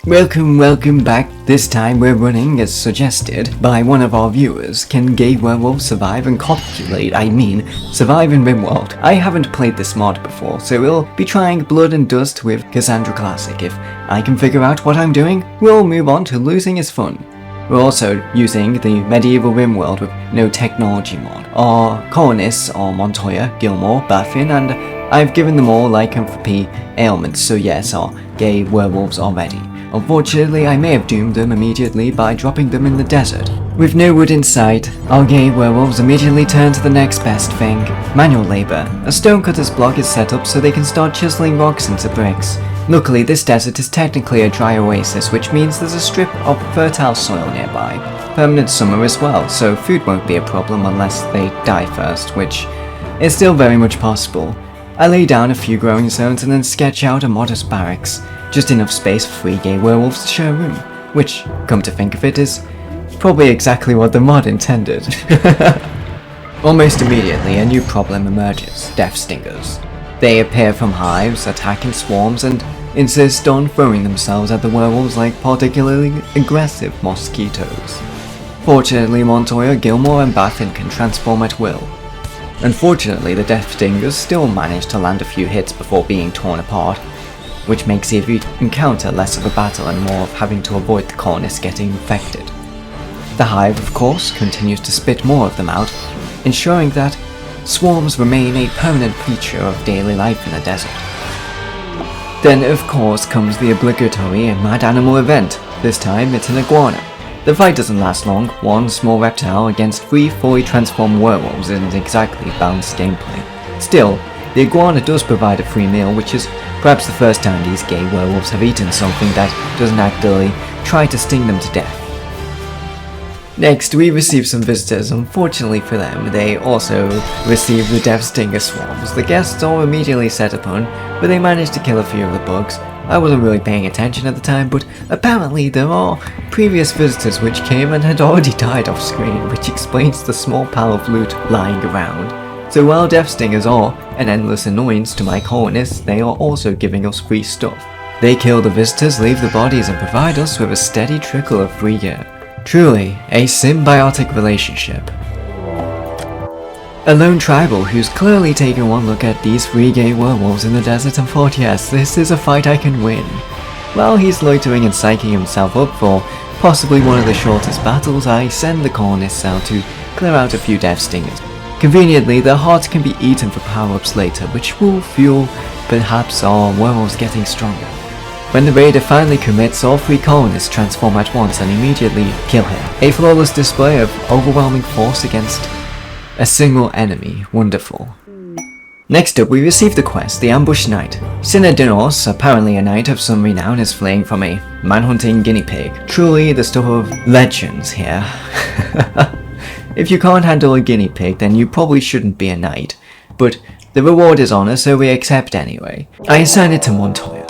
Welcome back. This time we're running as suggested by one of our viewers. Can gay werewolves survive and survive in Rimworld? I haven't played this mod before, so we'll be trying Blood and Dust with Cassandra Classic. If I can figure out what I'm doing, we'll move on to Losing is Fun. We're also using the medieval Rimworld with no technology mod. Our colonists are Montoya, Gilmore, Baffin, and I've given them all lycanthropy ailments, so yes, are gay werewolves already. Unfortunately, I may have doomed them immediately by dropping them in the desert. With no wood in sight, our gay werewolves immediately turn to the next best thing, manual labor. A stonecutter's block is set up so they can start chiseling rocks into bricks. Luckily, this desert is technically a dry oasis, which means there's a strip of fertile soil nearby. Permanent summer as well, so food won't be a problem unless they die first, which is still very much possible. I lay down a few growing zones and then sketch out a modest barracks. Just enough space for 3 gay werewolves to share a room, which, come to think of it, is probably exactly what the mod intended. Almost immediately, a new problem emerges: death stingers. They appear from hives, attack in swarms, and insist on throwing themselves at the werewolves like particularly aggressive mosquitoes. Fortunately, Montoya, Gilmore, and Baffin can transform at will. Unfortunately, the death stingers still manage to land a few hits before being torn apart, which makes every encounter less of a battle and more of having to avoid the colonists getting infected. The hive, of course, continues to spit more of them out, ensuring that swarms remain a permanent feature of daily life in the desert. Then, of course, comes the obligatory mad animal event. This time, it's an iguana. The fight doesn't last long. One small reptile against 3 fully transformed werewolves isn't exactly balanced gameplay. Still, the iguana does provide a free meal, which is perhaps the first time these gay werewolves have eaten something that doesn't actively try to sting them to death. Next, we receive some visitors. Unfortunately for them, they also receive the death stinger swarms. The guests are immediately set upon, but they manage to kill a few of the bugs. I wasn't really paying attention at the time, but apparently there are previous visitors which came and had already died off screen, which explains the small pile of loot lying around. So while death stingers are an endless annoyance to my colonists, they are also giving us free stuff. They kill the visitors, leave the bodies, and provide us with a steady trickle of free gear. Truly, a symbiotic relationship. A lone tribal who's clearly taken one look at these 3 gay werewolves in the desert and thought, yes, this is a fight I can win. While he's loitering and psyching himself up for possibly one of the shortest battles, I send the colonists out to clear out a few death stingers. Conveniently, their hearts can be eaten for power-ups later, which will fuel perhaps our werewolves getting stronger. When the raider finally commits, all 3 colonists transform at once and immediately kill him. A flawless display of overwhelming force against a single enemy. Wonderful. Next up, we receive the quest, the Ambushed Knight. Sinadinos, apparently a knight of some renown, is fleeing from a manhunting guinea pig. Truly the stuff of legends here. If you can't handle a guinea pig, then you probably shouldn't be a knight. But the reward is honor, so we accept anyway. I assign it to Montoya.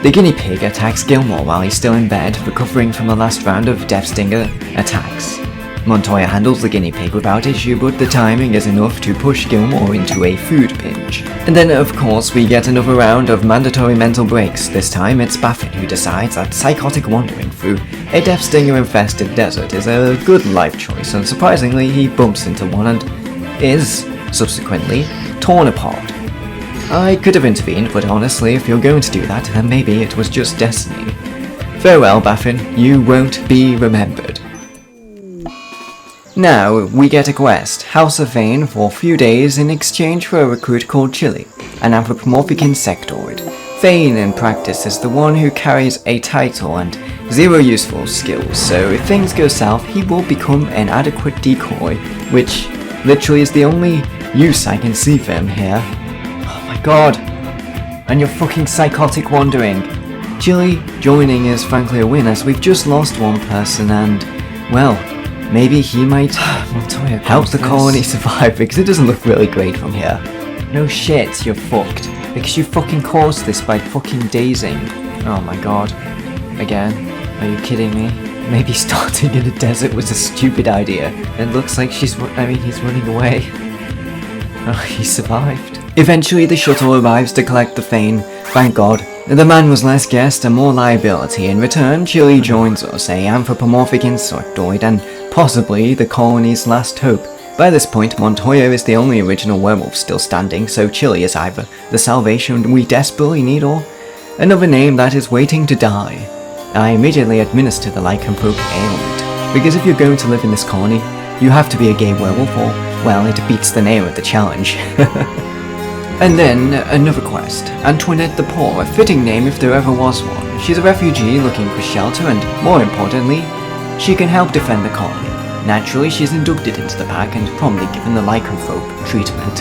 The guinea pig attacks Gilmore while he's still in bed, recovering from the last round of death stinger attacks. Montoya handles the guinea pig without issue, but the timing is enough to push Gilmore into a food pinch. And then, of course, we get another round of mandatory mental breaks. This time, it's Baffin who decides that psychotic wandering through a death stinger-infested desert is a good life choice, and surprisingly, he bumps into one and is, subsequently, torn apart. I could have intervened, but honestly, if you're going to do that, then maybe it was just destiny. Farewell, Baffin, you won't be remembered. Now, we get a quest, House of Vane, for a few days in exchange for a recruit called Chili, an anthropomorphic insectoid. Vane, in practice, is the one who carries a title and 0 useful skills, so if things go south, he will become an adequate decoy, which literally is the only use I can see for him here. Oh my god! And you're fucking psychotic wandering. Chili joining is frankly a win, as we've just lost one person and, well, maybe he might help the colony survive, because it doesn't look really great from here. No shit, you're fucked. Because you fucking caused this by fucking dazing. Oh my god. Again? Are you kidding me? Maybe starting in a desert was a stupid idea. It looks like he's running away. Oh, he survived. Eventually the shuttle arrives to collect the Thane. Thank god. The man was less guest and more liability. In return, Chili joins us, a anthropomorphic insectoid and possibly the colony's last hope. By this point, Montoya is the only original werewolf still standing, so Chili is either the salvation we desperately need or another name that is waiting to die. I immediately administer the lycanthrope ailment, because if you're going to live in this colony, you have to be a gay werewolf or, well, it beats the name of the challenge. And then, another quest. Antoinette the Poor, a fitting name if there ever was one. She's a refugee looking for shelter and, more importantly, she can help defend the colony. Naturally, she's inducted into the pack and promptly given the lycanthrope treatment.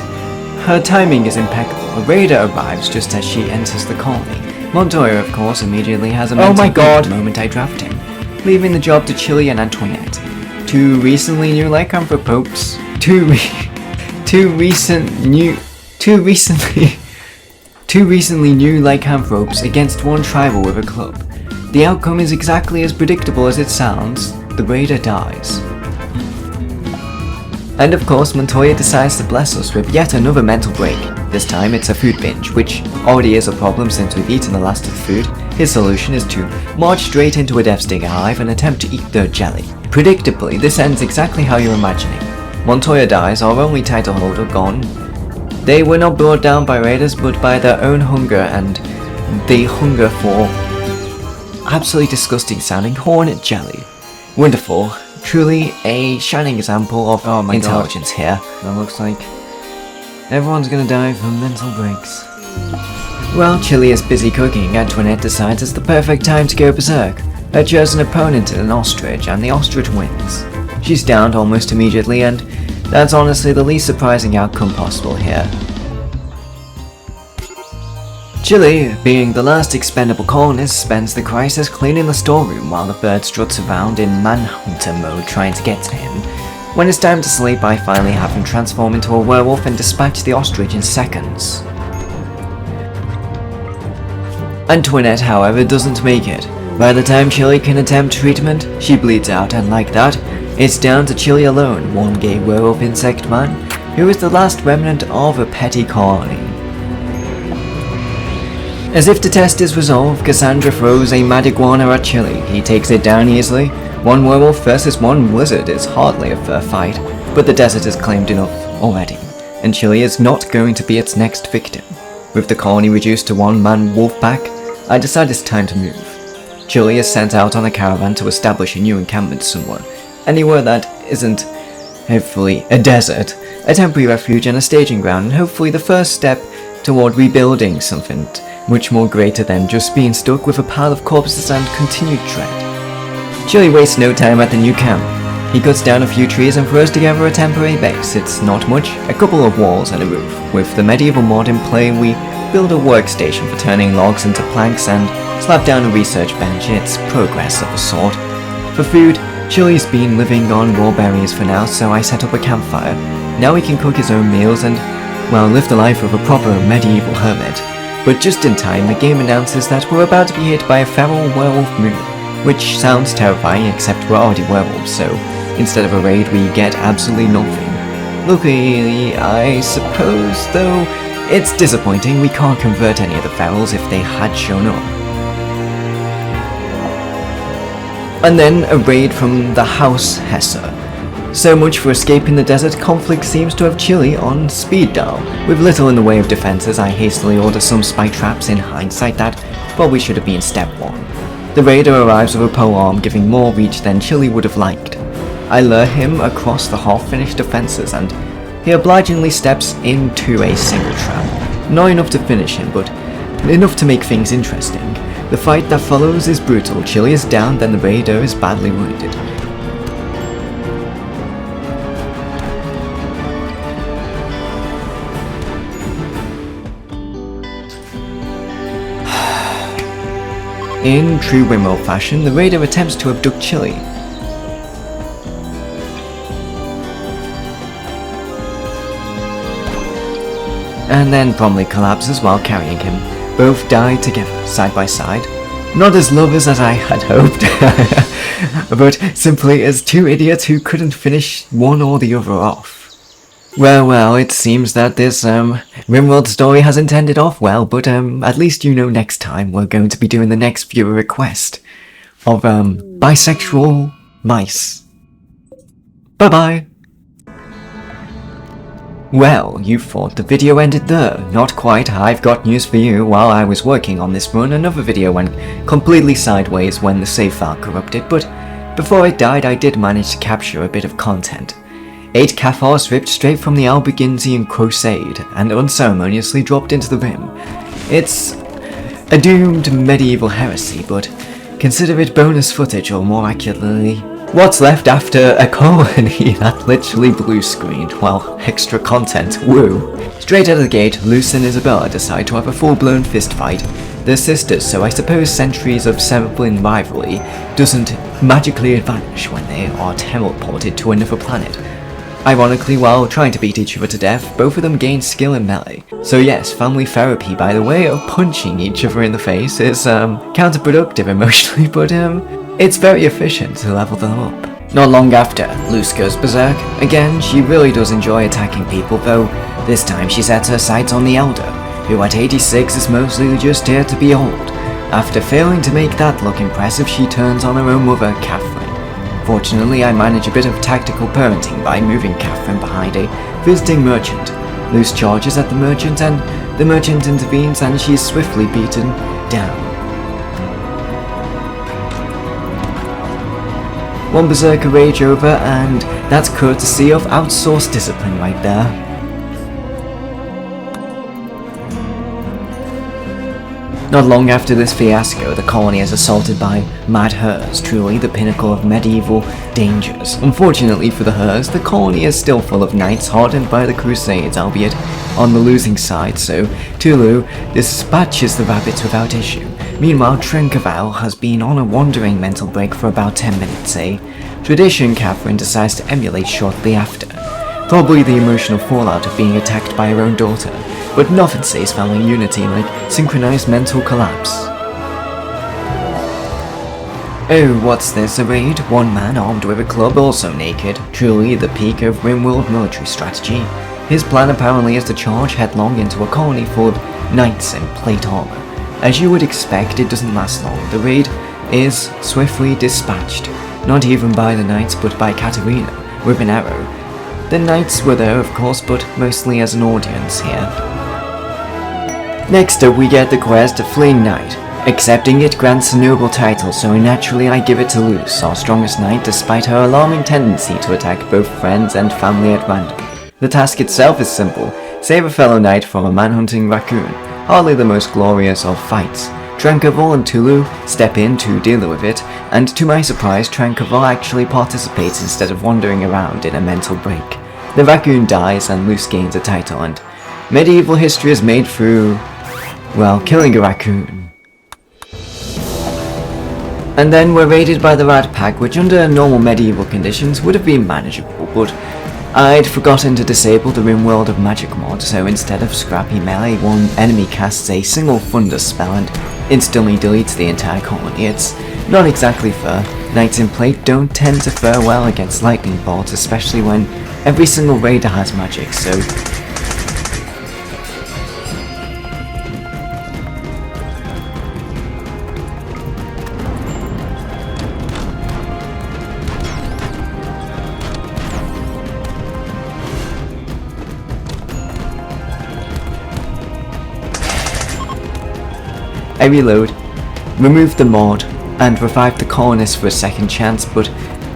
Her timing is impeccable. A raider arrives just as she enters the colony. Montoya, of course, immediately has a mental break the moment I draft him, leaving the job to Chili and Antoinette. Two recently new lycanthropes. Two recently new lycanthropes against one tribal with a club. The outcome is exactly as predictable as it sounds. The raider dies. And of course, Montoya decides to bless us with yet another mental break. This time it's a food binge, which already is a problem since we've eaten the last of the food. His solution is to march straight into a devastating hive and attempt to eat their jelly. Predictably, this ends exactly how you're imagining. Montoya dies, our only title holder gone. They were not brought down by raiders, but by their own hunger and the hunger for absolutely disgusting sounding hornet jelly. Wonderful. Truly a shining example of intelligence here. That looks like everyone's gonna die from mental breaks. While Chili is busy cooking, Antoinette decides it's the perfect time to go berserk. Her chosen opponent is an ostrich, and the ostrich wins. She's downed almost immediately, and that's honestly the least surprising outcome possible here. Chili, being the last expendable colonist, spends the crisis cleaning the storeroom while the bird struts around in manhunter mode trying to get to him. When it's time to sleep, I finally have him transform into a werewolf and dispatch the ostrich in seconds. Antoinette, however, doesn't make it. By the time Chili can attempt treatment, she bleeds out, and like that, it's down to Chili alone, one gay werewolf insect man, who is the last remnant of a petty colony. As if to test his resolve, Cassandra throws a mad iguana at Chili. He takes it down easily. One werewolf versus one lizard is hardly a fair fight, but the desert has claimed enough already, and Chili is not going to be its next victim. With the colony reduced to one-man wolf pack, I decide it's time to move. Chili is sent out on a caravan to establish a new encampment somewhere, anywhere that isn't, hopefully, a desert, a temporary refuge and a staging ground, and hopefully the first step toward rebuilding something much more greater than just being stuck with a pile of corpses and continued dread. Chili wastes no time at the new camp. He cuts down a few trees and throws together a temporary base. It's not much, a couple of walls and a roof. With the medieval mod in play, we build a workstation for turning logs into planks and slap down a research bench. It's progress of a sort. For food, Chili's been living on raw berries for now, so I set up a campfire. Now he can cook his own meals and, well, live the life of a proper medieval hermit. But just in time, the game announces that we're about to be hit by a feral werewolf moon, which sounds terrifying except we're already werewolves, so instead of a raid we get absolutely nothing. Luckily, I suppose, though, it's disappointing we can't convert any of the ferals if they had shown up. And then a raid from the House Hesser. So much for escaping the desert. Conflict seems to have Chili on speed dial. With little in the way of defenses, I hastily order some spike traps. In hindsight, that probably should have been step one. The raider arrives with a polearm, giving more reach than Chili would have liked. I lure him across the half-finished defenses, and he obligingly steps into a single trap. Not enough to finish him, but enough to make things interesting. The fight that follows is brutal. Chili is down, then the raider is badly wounded. In true Rimworld fashion, the raider attempts to abduct Chili. And then promptly collapses while carrying him. Both die together, side by side. Not as lovers as I had hoped, but simply as two idiots who couldn't finish one or the other off. Well, it seems that this, Rimworld story hasn't ended off well, but, at least you know next time we're going to be doing the next viewer request of, bisexual mice. Bye-bye! Well, you thought the video ended there. Not quite. I've got news for you. While I was working on this run, another video went completely sideways when the save file corrupted, but before it died I did manage to capture a bit of content. 8 Cathars ripped straight from the Albigensian Crusade and unceremoniously dropped into the Rim. It's a doomed medieval heresy, but consider it bonus footage, or more accurately, what's left after a colony that literally blue screened. Well, extra content, woo. Straight out of the gate, Luce and Isabella decide to have a full-blown fistfight. They're sisters, so I suppose centuries of sibling rivalry doesn't magically vanish when they are teleported to another planet. Ironically, while trying to beat each other to death, both of them gain skill in melee. So yes, family therapy by the way of punching each other in the face is counterproductive emotionally, but it's very efficient to level them up. Not long after, Luce goes berserk. Again, she really does enjoy attacking people, though this time she sets her sights on the Elder, who at 86 is mostly just here to be old. After failing to make that look impressive, she turns on her own mother, Catherine. Fortunately, I manage a bit of tactical parenting by moving Catherine behind a visiting merchant. Luce charges at the merchant, and the merchant intervenes, and she's swiftly beaten down. One berserker rage over, and that's courtesy of outsourced discipline right there. Not long after this fiasco, the colony is assaulted by mad Hers, truly the pinnacle of medieval dangers. Unfortunately for the Hers, the colony is still full of knights hardened by the Crusades, albeit on the losing side, so Tulu dispatches the rabbits without issue. Meanwhile, Trincaval has been on a wandering mental break for about 10 minutes, a tradition Catherine decides to emulate shortly after. Probably the emotional fallout of being attacked by her own daughter, but nothing says family unity like synchronized mental collapse. Oh, what's this, a raid? One man armed with a club, also naked. Truly the peak of Rimworld military strategy. His plan apparently is to charge headlong into a colony full of knights in plate armor. As you would expect, it doesn't last long. The raid is swiftly dispatched, not even by the knights but by Katarina, with an arrow. The knights were there of course, but mostly as an audience here. Next up we get the quest of Fleeing Knight. Accepting it grants a noble title, so naturally I give it to Luce, our strongest knight, despite her alarming tendency to attack both friends and family at random. The task itself is simple: save a fellow knight from a man-hunting raccoon, hardly the most glorious of fights. Trancaval and Tulu step in to deal with it, and to my surprise Trancaval actually participates instead of wandering around in a mental break. The raccoon dies and Luce gains a title, and medieval history is made through, well, killing a raccoon. And then we're raided by the Rat Pack, which under normal medieval conditions would have been manageable, but I'd forgotten to disable the Rimworld of Magic mod, so instead of scrappy melee, one enemy casts a single thunder spell and instantly deletes the entire colony. It's not exactly fair. Knights in plate don't tend to fare well against lightning bolts, especially when every single raider has magic, so I reload, remove the mod, and revive the colonists for a second chance, but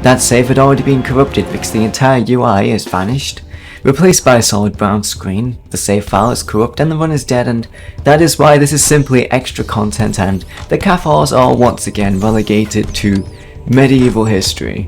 that save had already been corrupted because the entire UI is vanished. Replaced by a solid brown screen, the save file is corrupt and the run is dead, and that is why this is simply extra content and the Cathars are once again relegated to medieval history.